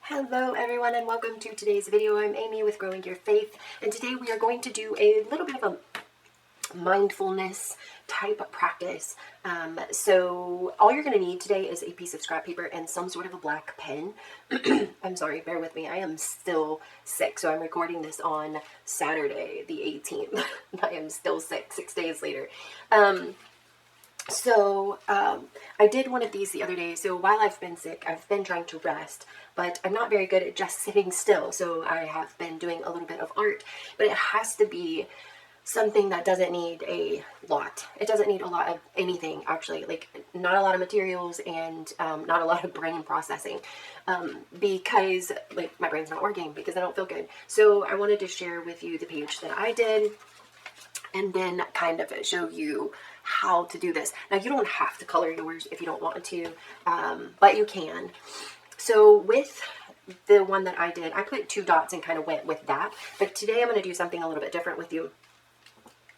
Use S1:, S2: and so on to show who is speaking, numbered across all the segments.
S1: Hello everyone and welcome to today's video. I'm Amy with Growing Your Faith, and today we are going to do a little bit of a mindfulness type of practice. So all you're going to need today is a piece of scrap paper and some sort of a black pen. I'm sorry, bear with me. I am still sick, so I'm recording this on Saturday the 18th. I am still sick 6 days later. I did one of these the other day. So while I've been sick, I've been trying to rest, but I'm not very good at just sitting still. So I have been doing a little bit of art, but it has to be something that doesn't need a lot. It doesn't need a lot of anything, actually, like not a lot of materials and not a lot of brain processing, because like my brain's not working because I don't feel good. So I wanted to share with you the page that I did and then kind of show you how to do this. Now, you don't have to color yours if you don't want to, but you can. So with the one that I did, I put 2 dots and kind of went with that. But today I'm going to do something a little bit different with you.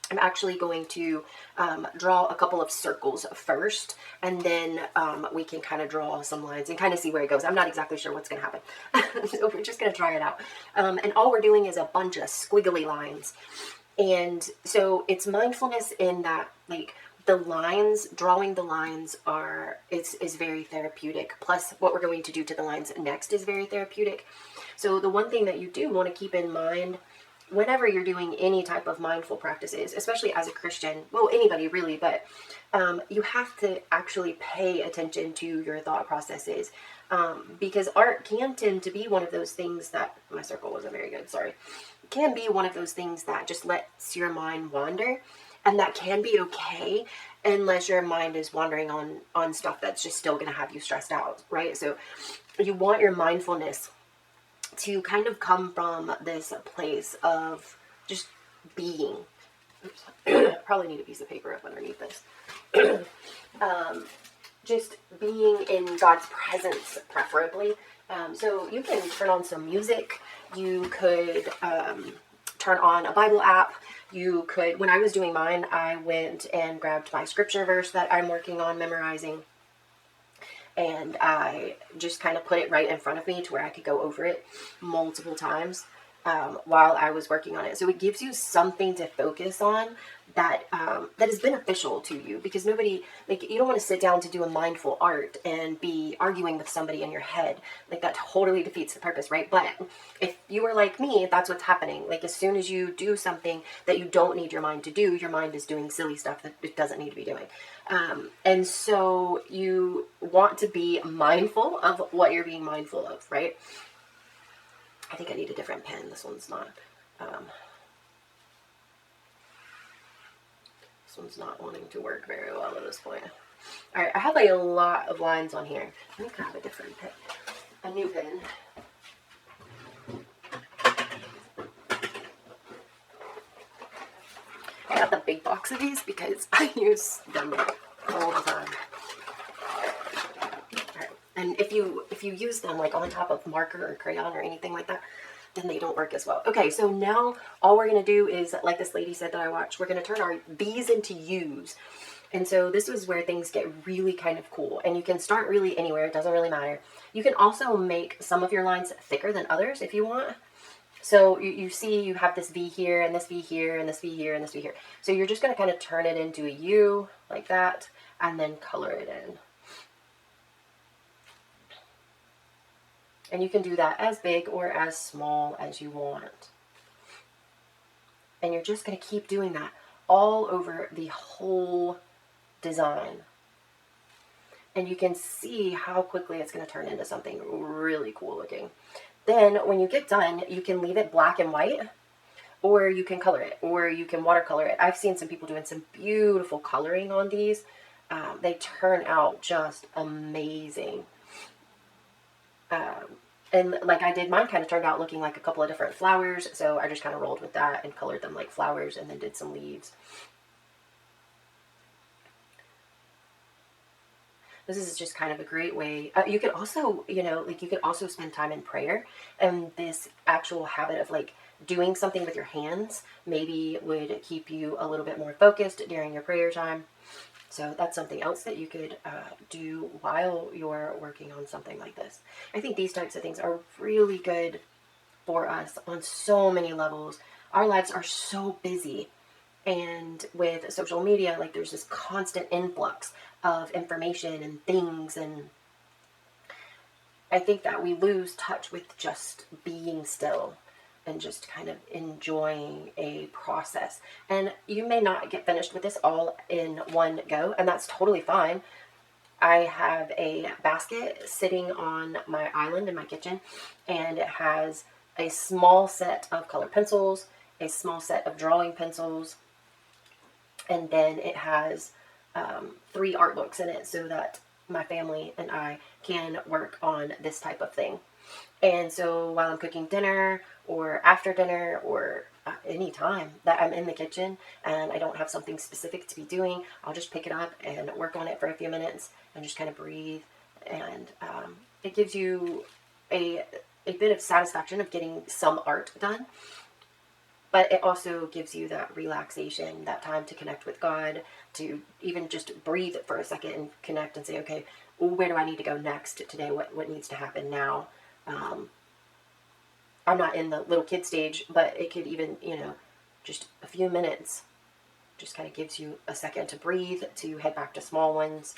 S1: I'm actually going to draw a couple of circles first, and then we can kind of draw some lines and kind of see where it goes. I'm not exactly sure what's going to happen. So we're just going to try it out. And all we're doing is a bunch of squiggly lines. And so it's mindfulness in that, like, the lines, drawing the lines is very therapeutic. Plus what we're going to do to the lines next is very therapeutic. So the one thing that you do want to keep in mind whenever you're doing any type of mindful practices, especially as a Christian, well, anybody really, but you have to actually pay attention to your thought processes, because art can tend to be one of those things that, my circle wasn't very good, sorry, can be one of those things that just lets your mind wander, and that can be okay unless your mind is wandering on stuff that's just still going to have you stressed out, right? So you want your mindfulness to kind of come from this place of just being. Oops. Probably need a piece of paper up underneath this. Just being in God's presence, preferably. So you can turn on some music. You could turn on a Bible app. You could, when I was doing mine, I went and grabbed my scripture verse that I'm working on memorizing, and I just kind of put it right in front of me to where I could go over it multiple times while I was working on it. So it gives you something to focus on that that is beneficial to you, because nobody, like, you don't want to sit down to do a mindful art and be arguing with somebody in your head. Like, that totally defeats the purpose, right? But if you are like me, that's what's happening. Like, as soon as you do something that you don't need your mind to do, your mind is doing silly stuff that it doesn't need to be doing. And so you want to be mindful of what you're being mindful of, right? I think I need a different pen. This one's not wanting to work very well at this point. All right, I have like a lot of lines on here. Let me grab a different pen, a new pen. I got the big box of these because I use them all the time. All right. And if you use them like on top of marker or crayon or anything like that, then they don't work as well. Okay, so now all we're going to do is, like this lady said that I watched, we're going to turn our B's into U's. And so this is where things get really kind of cool. And you can start really anywhere. It doesn't really matter. You can also make some of your lines thicker than others if you want. So you see you have this V here, and this V here, and this V here, and this V here. So you're just going to kind of turn it into a U like that, and then color it in. And you can do that as big or as small as you want. And you're just going to keep doing that all over the whole design. And you can see how quickly it's going to turn into something really cool looking. Then when you get done, you can leave it black and white, or you can color it, or you can watercolor it. I've seen some people doing some beautiful coloring on these. They turn out just amazing. And like I did, mine kind of turned out looking like a couple of different flowers, so I just kind of rolled with that and colored them like flowers and then did some leaves. This is just kind of a great way. You could also, you could also spend time in prayer, and this actual habit of like doing something with your hands maybe would keep you a little bit more focused during your prayer time. So that's something else that you could do while you're working on something like this. I think these types of things are really good for us on so many levels. Our lives are so busy, and with social media, like, there's this constant influx of information and things, and I think that we lose touch with just being still and just kind of enjoying a process. And you may not get finished with this all in one go, and that's totally fine. I have a basket sitting on my island in my kitchen, and it has a small set of colored pencils, a small set of drawing pencils, and then it has 3 art books in it so that my family and I can work on this type of thing. And so while I'm cooking dinner or after dinner or any time that I'm in the kitchen and I don't have something specific to be doing, I'll just pick it up and work on it for a few minutes and just kind of breathe. And it gives you a bit of satisfaction of getting some art done. But it also gives you that relaxation, that time to connect with God, to even just breathe for a second and connect and say, okay, where do I need to go next today? What needs to happen now? I'm not in the little kid stage, but it could even, just a few minutes just kind of gives you a second to breathe, to head back to small ones.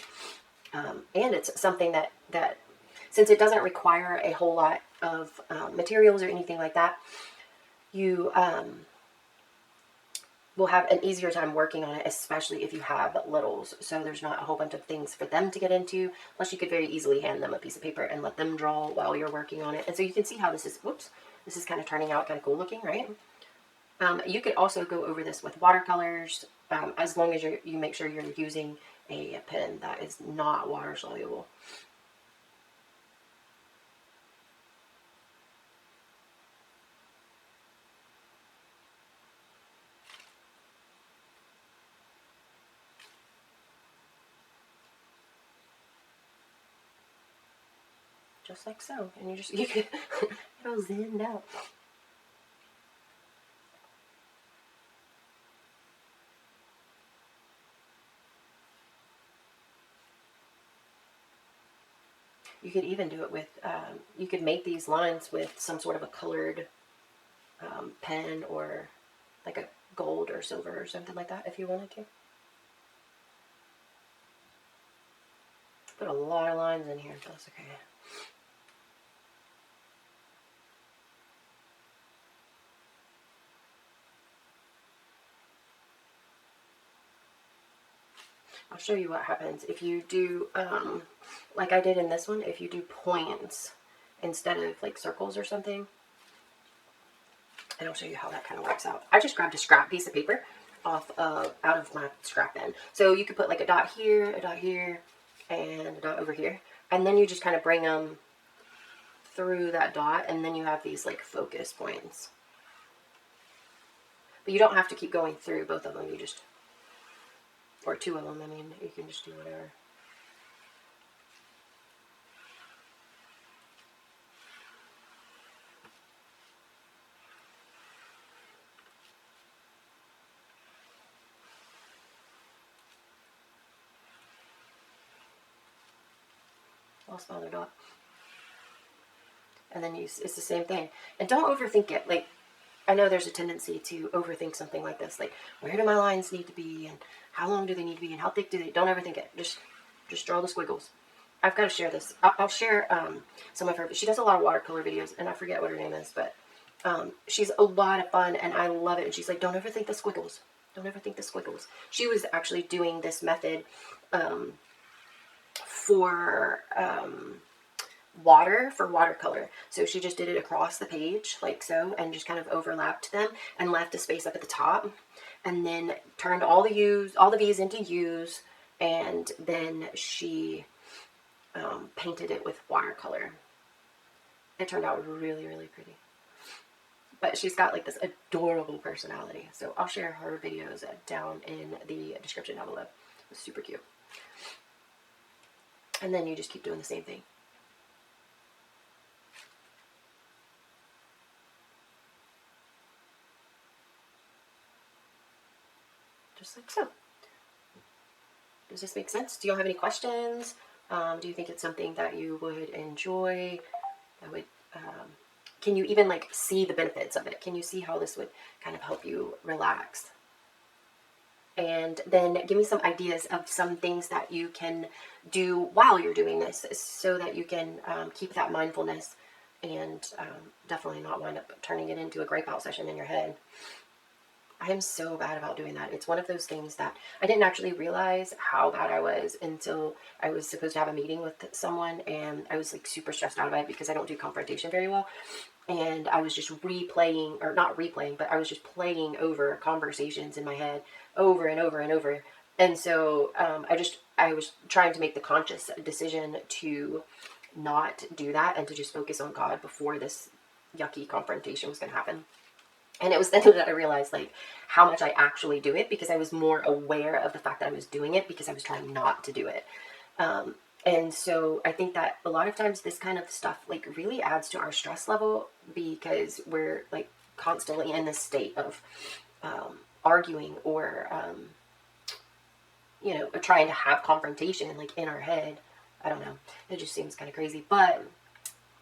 S1: And it's something that since it doesn't require a whole lot of materials or anything like that, you will have an easier time working on it, especially if you have littles. So there's not a whole bunch of things for them to get into, plus you could very easily hand them a piece of paper and let them draw while you're working on it. And so you can see how this is kind of turning out kind of cool looking, right? You could also go over this with watercolors, as long as you make sure you're using a pen that is not water soluble. Just like so. And you could it'll zen out. You could even do it with, you could make these lines with some sort of a colored pen, or like a gold or silver or something like that if you wanted to. Put a lot of lines in here, so that's okay. I'll show you what happens if you do, like I did in this one, if you do points instead of like circles or something. And I'll show you how that kind of works out. I just grabbed a scrap piece of paper out of my scrap bin. So you could put like a dot here, and a dot over here. And then you just kind of bring them through that dot, and then you have these like focus points. But you don't have to keep going through both of them. You just, or 2 of them, I mean, you can just do whatever. A smaller dot. And then it's the same thing. And don't overthink it. Like, I know there's a tendency to overthink something like this. Like, where do my lines need to be, and how long do they need to be, and how thick do they? Don't overthink it. Just draw the squiggles. I've got to share this. I'll share some of her. She does a lot of watercolor videos, and I forget what her name is, but she's a lot of fun, and I love it. And she's like, don't overthink the squiggles. Don't overthink the squiggles. She was actually doing this method for watercolor. So she just did it across the page like so, and just kind of overlapped them and left a space up at the top, and then turned all the V's into U's, and then she painted it with watercolor. It turned out really, really pretty. But she's got like this adorable personality. So I'll share her videos down in the description down below. It's super cute. And then you just keep doing the same thing. just like so. Does this make sense? Do y'all have any questions? Do you think it's something that you would enjoy? That would, can you even like see the benefits of it? Can you see how this would kind of help you relax? And then give me some ideas of some things that you can do while you're doing this so that you can keep that mindfulness and definitely not wind up turning it into a grape out session in your head. I am so bad about doing that. It's one of those things that I didn't actually realize how bad I was until I was supposed to have a meeting with someone, and I was like super stressed out about it because I don't do confrontation very well. And I was just replaying, or not replaying, but I was just playing over conversations in my head over and over and over. And so I was trying to make the conscious decision to not do that and to just focus on God before this yucky confrontation was going to happen. And it was then that I realized like how much I actually do it, because I was more aware of the fact that I was doing it because I was trying not to do it. And so I think that a lot of times this kind of stuff like really adds to our stress level, because we're like constantly in this state of arguing or, trying to have confrontation like in our head. I don't know. It just seems kind of crazy. But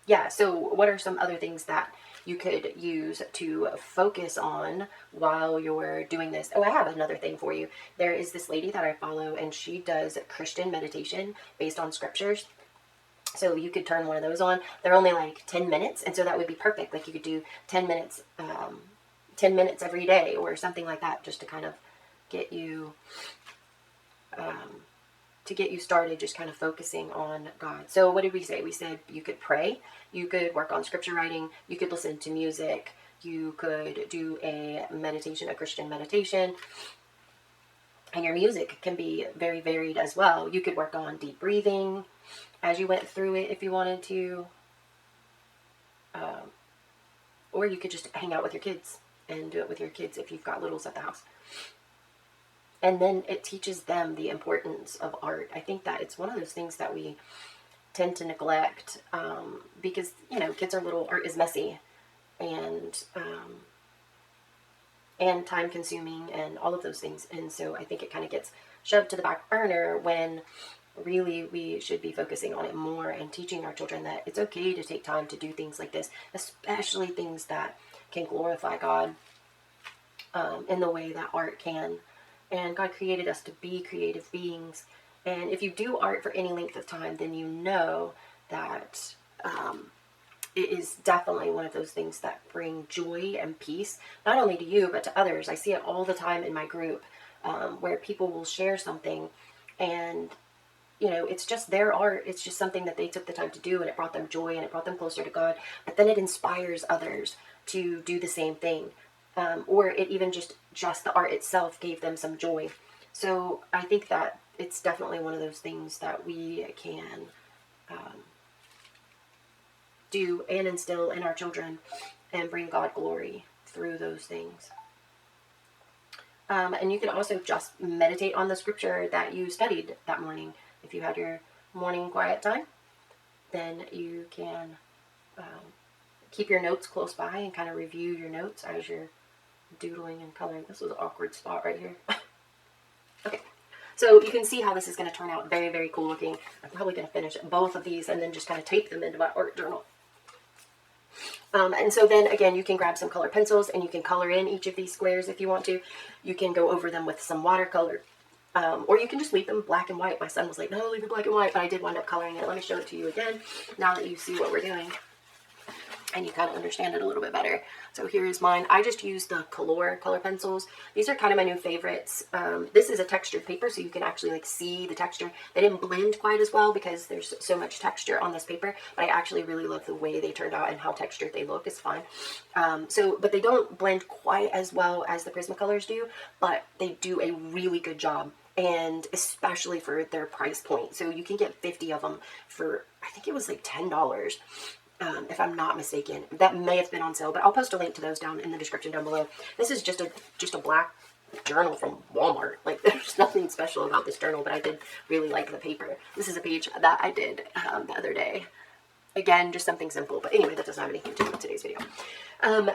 S1: yeah, so what are some other things that you could use to focus on while you're doing this? Oh, I have another thing for you. There is this lady that I follow, and she does Christian meditation based on scriptures. So you could turn one of those on. They're only like 10 minutes, and so that would be perfect. Like you could do 10 minutes every day or something like that, just to kind of get you started, just kind of focusing on God. So what did we say? We said you could pray, you could work on scripture writing, you could listen to music, you could do a Christian meditation, and your music can be very varied as well. You could work on deep breathing as you went through it if you wanted to, or you could just hang out with your kids and do it with your kids if you've got littles at the house. And then it teaches them the importance of art. I think that it's one of those things that we tend to neglect because, kids are little, art is messy and time consuming and all of those things. And so I think it kind of gets shoved to the back burner when really we should be focusing on it more and teaching our children that it's okay to take time to do things like this, especially things that can glorify God in the way that art can. And God created us to be creative beings. And if you do art for any length of time, then you know that it is definitely one of those things that bring joy and peace, not only to you, but to others. I see it all the time in my group where people will share something and, it's just their art. It's just something that they took the time to do, and it brought them joy and it brought them closer to God. But then it inspires others to do the same thing. Or it even just the art itself gave them some joy. So I think that it's definitely one of those things that we can do and instill in our children and bring God glory through those things. And you can also just meditate on the scripture that you studied that morning. If you had your morning quiet time, then you can keep your notes close by and kind of review your notes as you're doodling and coloring. This was an awkward spot right here. Okay, so you can see how this is going to turn out very, very cool looking. I'm probably going to finish both of these and then just kind of tape them into my art journal. And so then again, you can grab some colored pencils and you can color in each of these squares if you want to. You can go over them with some watercolor, or you can just leave them black and white. My son was like, no, leave it black and white, but I did wind up coloring it. Let me show it to you again now that you see what we're doing and you kind of understand it a little bit better. So here is mine. I just use the color pencils. These are kind of my new favorites. This is a textured paper, so you can actually like see the texture. They didn't blend quite as well because there's so much texture on this paper, but I actually really love the way they turned out and how textured they look. It's fine. But they don't blend quite as well as the Prismacolors do, but they do a really good job. And especially for their price point. So you can get 50 of them for, I think it was like $10. If I'm not mistaken. That may have been on sale, but I'll post a link to those down in the description down below. This is just a black journal from Walmart. Like, there's nothing special about this journal, but I did really like the paper. This is a page that I did the other day. Again, just something simple, but anyway, that doesn't have anything to do with today's video.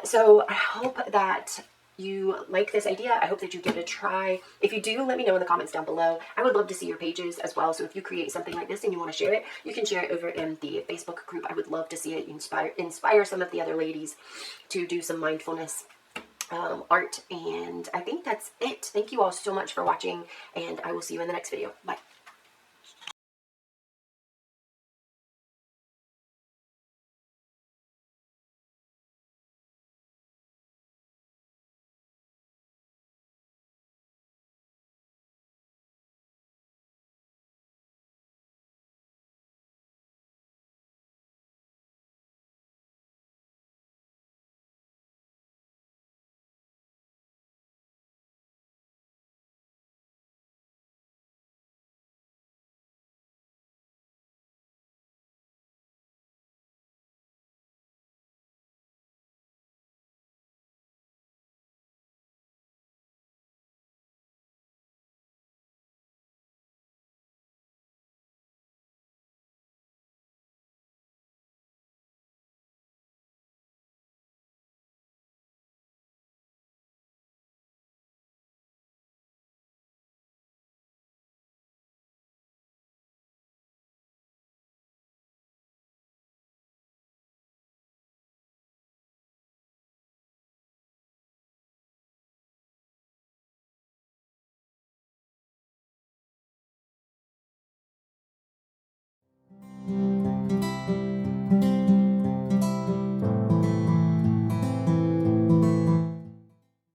S1: So I hope that you like this idea. I hope that you give it a try. If you do, let me know in the comments down below. I would love to see your pages as well. So if you create something like this and you want to share it, you can share it over in the Facebook group. I would love to see it inspire some of the other ladies to do some mindfulness art. And I think that's it. Thank you all so much for watching, and I will see you in the next video. Bye.